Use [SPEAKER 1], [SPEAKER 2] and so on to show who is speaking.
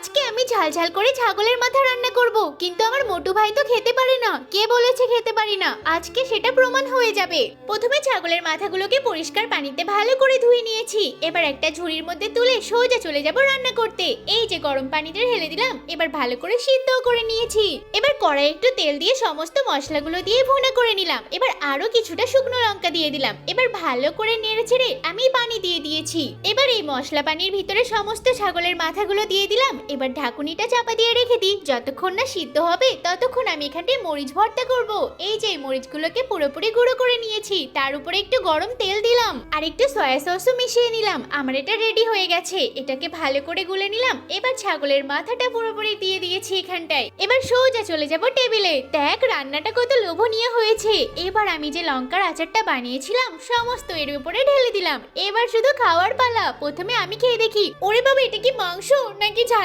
[SPEAKER 1] আজকে আমি ঝাল ঝাল করে ছাগলের মাথা রান্না করব, কিন্তু আমার মোটু ভাই তো খেতে পারে না। কে বলেছে খেতে পারি না? আজকে সেটা প্রমাণ হয়ে যাবে। প্রথমে ছাগলের মাথাগুলোকে পরিষ্কার পানিতে ভালো করে ধুয়ে নিয়েছি। এবার একটা ঝুড়ির মধ্যে তুলে সোজা চলে যাব রান্না করতে। এই যে গরম পানিতে ঢেলে দিলাম, এবার ভালো করে সিদ্ধ করে নিয়েছি। এবার কড়াই একটু তেল দিয়ে সমস্ত মশলাগুলো দিয়ে ভুনা করে নিলাম। এবার আরো কিছুটা শুকনো লঙ্কা দিয়ে দিলাম। এবার ভালো করে নেড়ে ছেড়ে আমি পানি দিয়ে দিয়েছি। এবার এই মশলা পানির ভিতরে সমস্ত ছাগলের মাথাগুলো দিয়ে দিলাম। এবার ঢাকুনিটা চাপা দিয়ে রেখে দিই। যতক্ষণ না সিদ্ধ হবে ততক্ষণ আমি এখানে মরিচ ভর্তা করব। এই যে মরিচগুলোকে পুরোপুরি গুঁড়ো করে নিয়েছি, তার উপরে একটু গরম তেল দিলাম আর একটু সয়া সসও মিশিয়ে নিলাম। আমার এটা রেডি হয়ে গেছে। এটাকে ভালো করে গুলে নিলাম। এবার ছাগলের মাথাটা পুরোপুরি দিয়ে দিয়েছি এখানটায়। এবার সোজা চলে যাব টেবিলে। দেখ রান্নাটা কত লোভনীয় হয়েছে। এবার আমি যে লঙ্কার আচারটা বানিয়েছিলাম সমস্ত এর উপরে ঢেলে দিলাম। এবার শুধু খাওয়ার পালা। প্রথমে আমি খেয়ে দেখি। ওরে বাবা, এটা কি মাংস নাকি ঝাল?